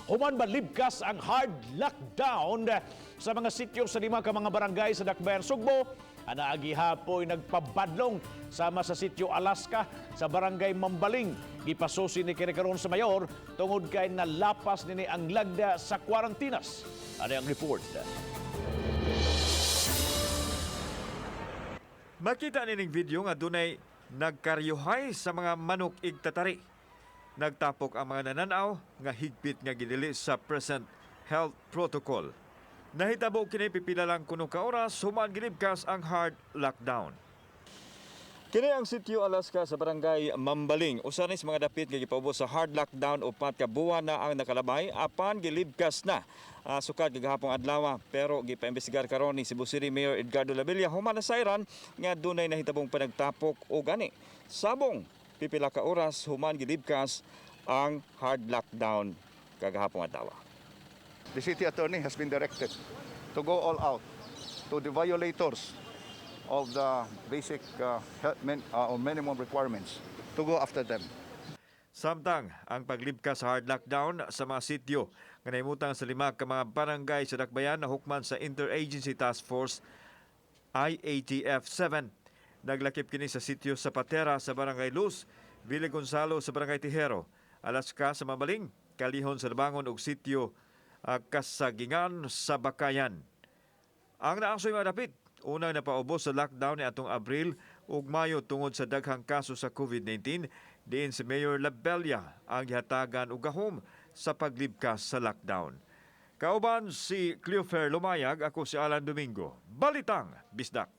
Human ba libkas ang hard lockdown sa mga sityo sa 5 ka mga barangay sa Dakbayan, Sugbo? Anaagi hapoy nagpabadlong sama sa sityo Alaska sa barangay Mambaling. Gipasusi ni kini karon sa mayor tungod kay nalapas nini ang lagda sa kwarantinas. Ano ang report? Makita nining video nga dunay nagkaryuhay sa mga manok igtatari. Nagtapok ang mga nananaw nga higpit nga gidili sa present health protocol. Nahitabo kini pipila lang kuno ka oras human gilibkas ang hard lockdown. Kini ang sitio Alaska sa barangay Mambaling. Usa ni sa mga dapit nga gipaubos sa hard lockdown upat ka buwan na ang nakalabay apan gilibkas na sukad gagahapong adlaw, pero gipaimbestigar karon ni Cebu City Mayor Edgardo Labilla human na sayran nga dunay nahitabong panagtapok o gani sabong pipila ka oras human gilibkas ang hard lockdown kagahapong adlaw. The city attorney has been directed to go all out to the violators of the basic or minimum requirements, to go after them. Samtang ang paglibkas sa hard lockdown sa mga sityo nga nahimutang sa 5 ka mga barangay sa Dakbayan na hukman sa Interagency Task Force IATF 7. Naglakip kini sa sityo sa Patera sa Barangay Luz, Villa Gonzalo sa Barangay Tijero, Alaska sa Mambaling, Kalihon sa Labangon ug sityo Kasagingan sa Bakayan. Ang naasoy mga dapit, unang napaubos sa lockdown ni atong Abril ug Mayo tungod sa daghang kaso sa COVID-19, diin si Mayor Labella ang gihatagan og gahom sa paglibkas sa lockdown. Kauban si Cleofer Lumayag, ako si Alan Domingo. Balitang Bisdak.